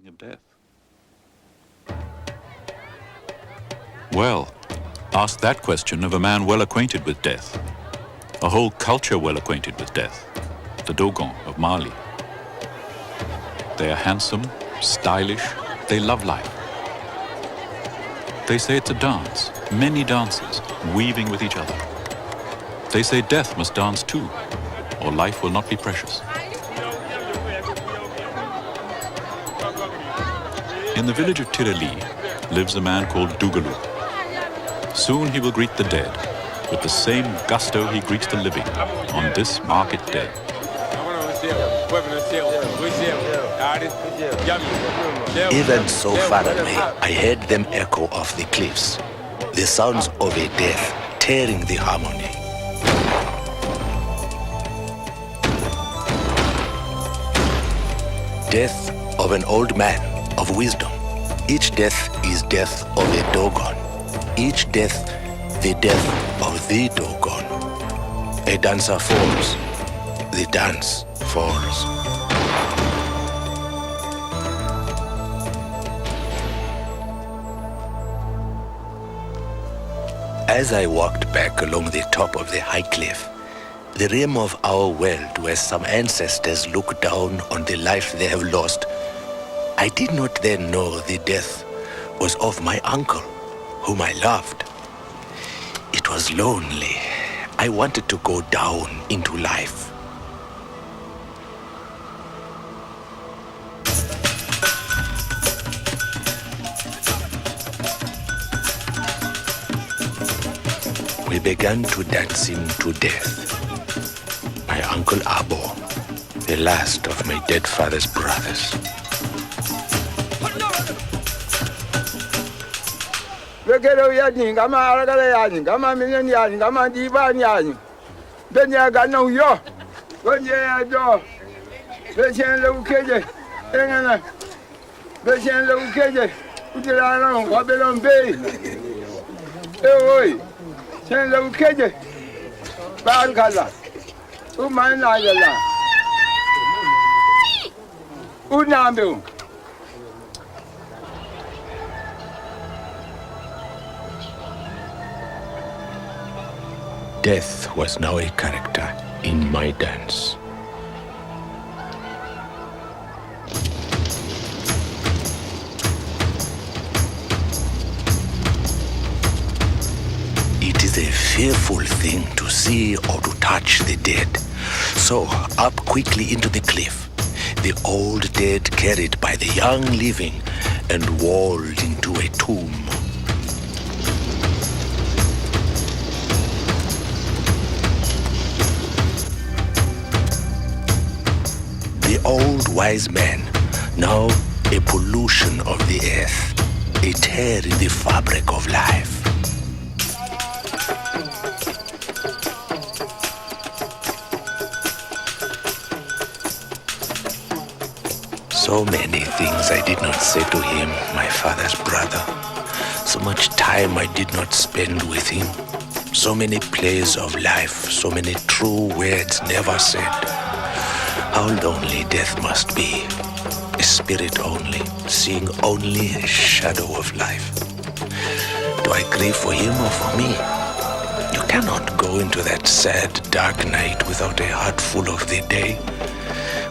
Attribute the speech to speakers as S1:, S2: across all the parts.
S1: Speaking of death. Well, ask that question of a man well acquainted with death. A whole culture well acquainted with death. The Dogon of Mali. They are handsome, stylish, they love life. They say it's a dance, many dances, weaving with each other. They say death must dance too, or life will not be precious. In the village of Tireli lives a man called Dogolu. Soon he will greet the dead with the same gusto he greets the living on this market day.
S2: Even so far away, I heard them echo off the cliffs, the sounds of a death tearing the harmony. Death of an old man, of wisdom. Each death is death of a Dogon. Each death, the death of the Dogon. A dancer falls, the dance falls. As I walked back along the top of the high cliff, the rim of our world where some ancestors look down on the life they have lost, I did not then know the death was of my uncle, whom I loved. It was lonely. I wanted to go down into life. We began to dance into death. My uncle Abo, the last of my dead father's brothers. Death was now a character in my dance. It is a fearful thing to see or to touch the dead. So, up quickly into the cliff, the old dead carried by the young living and walled into a tomb. The old wise man, now a pollution of the earth, a tear in the fabric of life. So many things I did not say to him, my father's brother. So much time I did not spend with him. So many plays of life, so many true words never said. How lonely death must be. A spirit only, seeing only a shadow of life. Do I grieve for him or for me? You cannot go into that sad, dark night without a heart full of the day.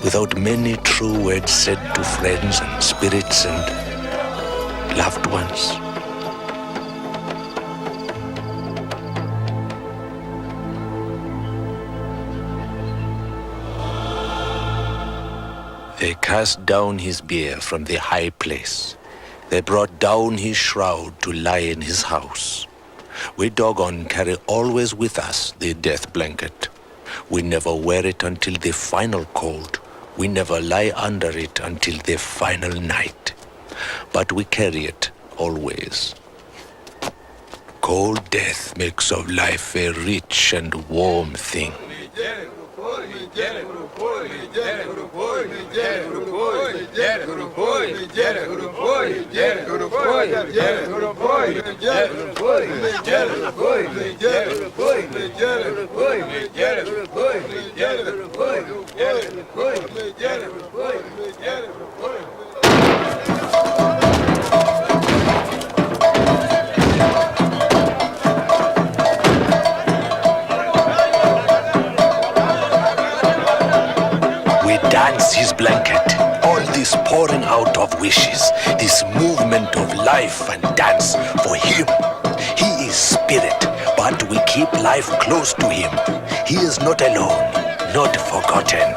S2: Without many true words said to friends and spirits and loved ones. They cast down his bier from the high place. They brought down his shroud to lie in his house. We Dogon carry always with us the death blanket. We never wear it until the final cold. We never lie under it until the final night. But we carry it always. Cold death makes of life a rich and warm thing. dance his blanket. All this pouring out of wishes, this movement of life and dance for him. He is spirit, but we keep life close to him. He is not alone, not forgotten.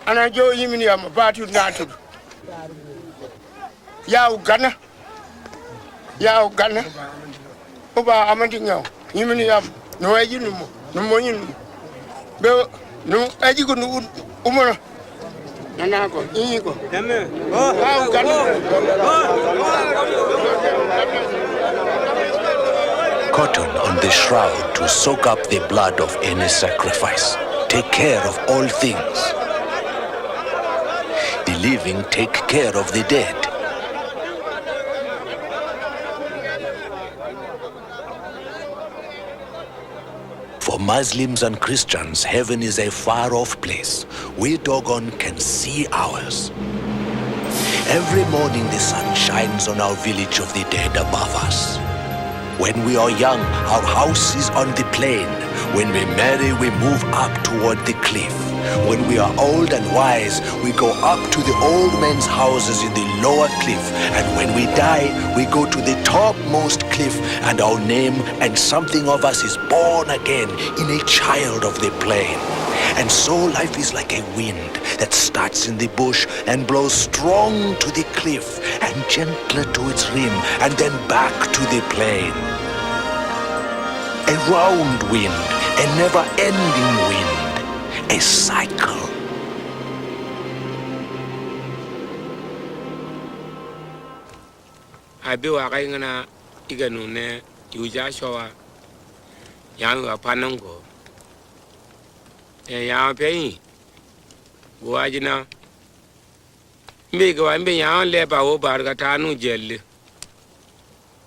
S3: Ana jo yimini am batu natu ya ugana oba amandi ngaw yimini am no aji no moyin be no aji ko no umona nana ko yi ko deme ya ugana
S2: Cotton on the shroud to soak up the blood of any sacrifice. Take care of all things. The living take care of the dead. For Muslims and Christians, heaven is a far-off place. We Dogon can see ours. Every morning the sun shines on our village of the dead above us. When we are young, our house is on the plain. When we marry, we move up toward the cliff. When we are old and wise, we go up to the old men's houses in the lower cliff. And when we die, we go to the topmost cliff, and our name and something of us is born again in a child of the plain. And so life is like a wind that starts in the bush and blows strong to the cliff and gentler to its rim and then back to the plain. A round wind, a never-ending wind, a cycle.
S3: Abi wa kai ngana iganu ne yuja showa yang wa panongo yang pei gua jina mbe gwa mbe yang le ba wo bar ga tanu jelle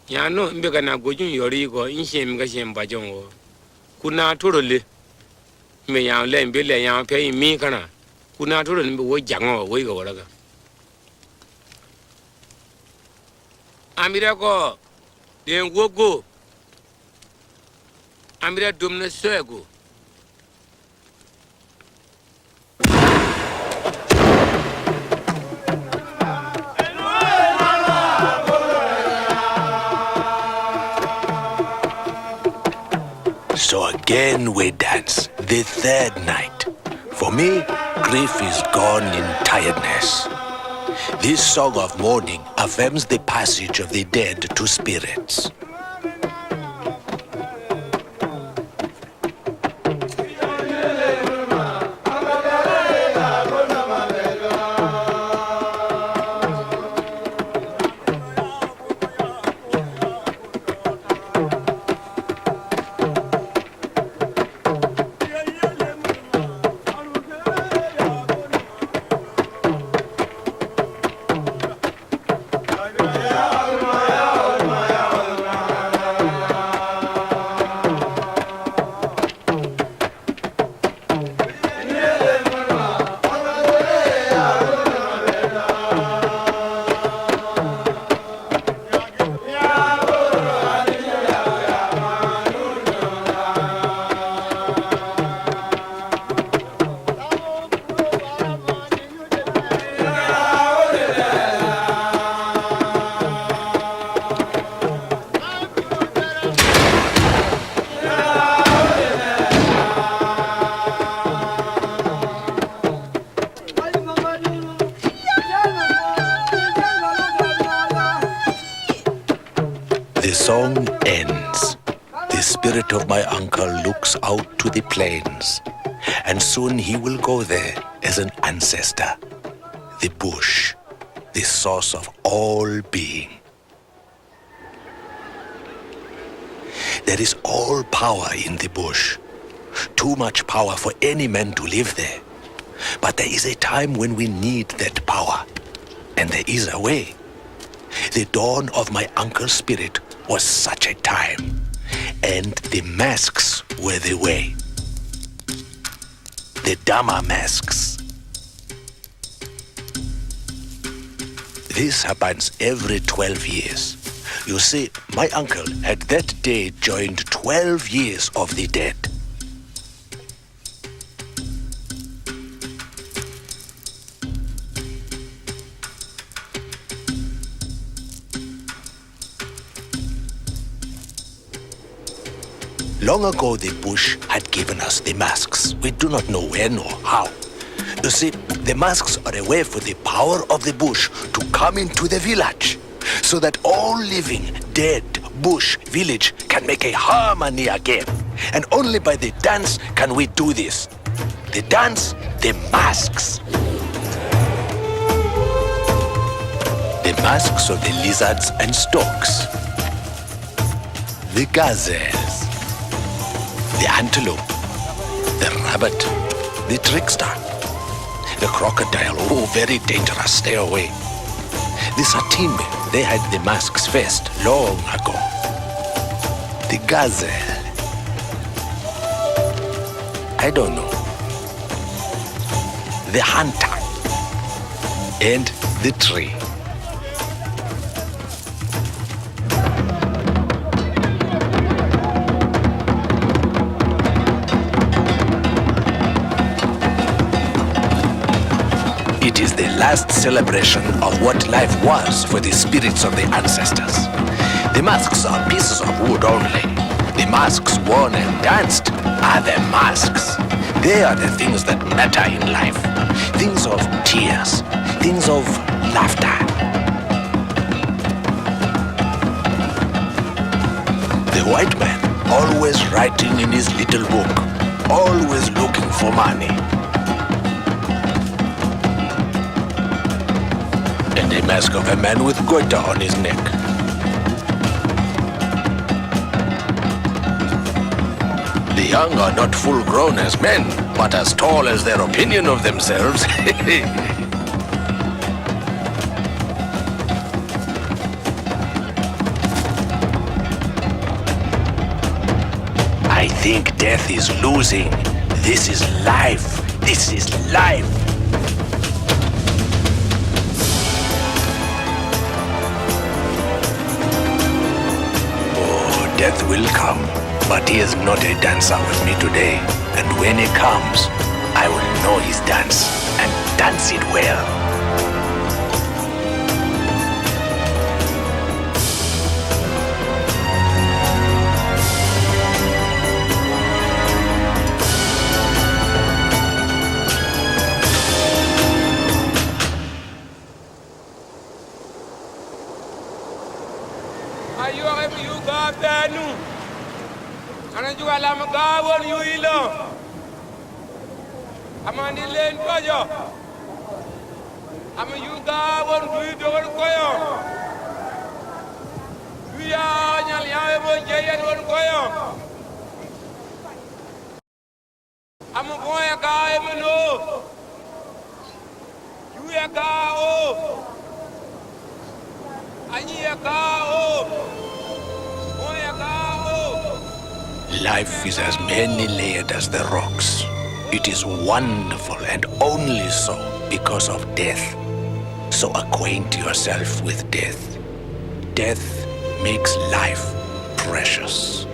S3: yang no mbe kana gojun yori ko inshem ga shem ba jongo kuna torole mbe yang le mbe le yang pei mi kana kuna torole mbe wo jango wo ga wala ga amira ko den gogo amira domne swego.
S2: So again we dance, the third night. For me, grief is gone in tiredness. This song of mourning affirms the passage of the dead to spirits. The song ends. The spirit of my uncle looks out to the plains, and soon he will go there as an ancestor. The bush, the source of all being. There is all power in the bush. Too much power for any man to live there. But there is a time when we need that power, and there is a way. The dawn of my uncle's spirit was such a time. And the masks were the way. The Dharma masks. This happens every 12 years. You see, my uncle had that day joined 12 years of the dead. Long ago, the bush had given us the masks. We do not know when or how. You see, the masks are a way for the power of the bush to come into the village, so that all living, dead, bush, village can make a harmony again. And only by the dance can we do this. The dance, the masks. The masks of the lizards and storks. The gazelles. The antelope. The rabbit. The trickster. The crocodile. Oh, very dangerous. Stay away. The satin, they had the masks first, long ago. The gazelle. I don't know. The hunter. And the tree. It is the last celebration of what life was for the spirits of the ancestors. The masks are pieces of wood only. The masks worn and danced are the masks. They are the things that matter in life. Things of tears. Things of laughter. The white man, always writing in his little book, always looking for money. And a mask of a man with goiter on his neck. The young are not full grown as men, but as tall as their opinion of themselves. I think death is losing. This is life. This is life. Death will come, but he is not a dancer with me today. And when he comes, I will know his dance and dance it well. Life is as many layered as the rocks. It is wonderful and only so because of death. So acquaint yourself with death. Death makes life precious.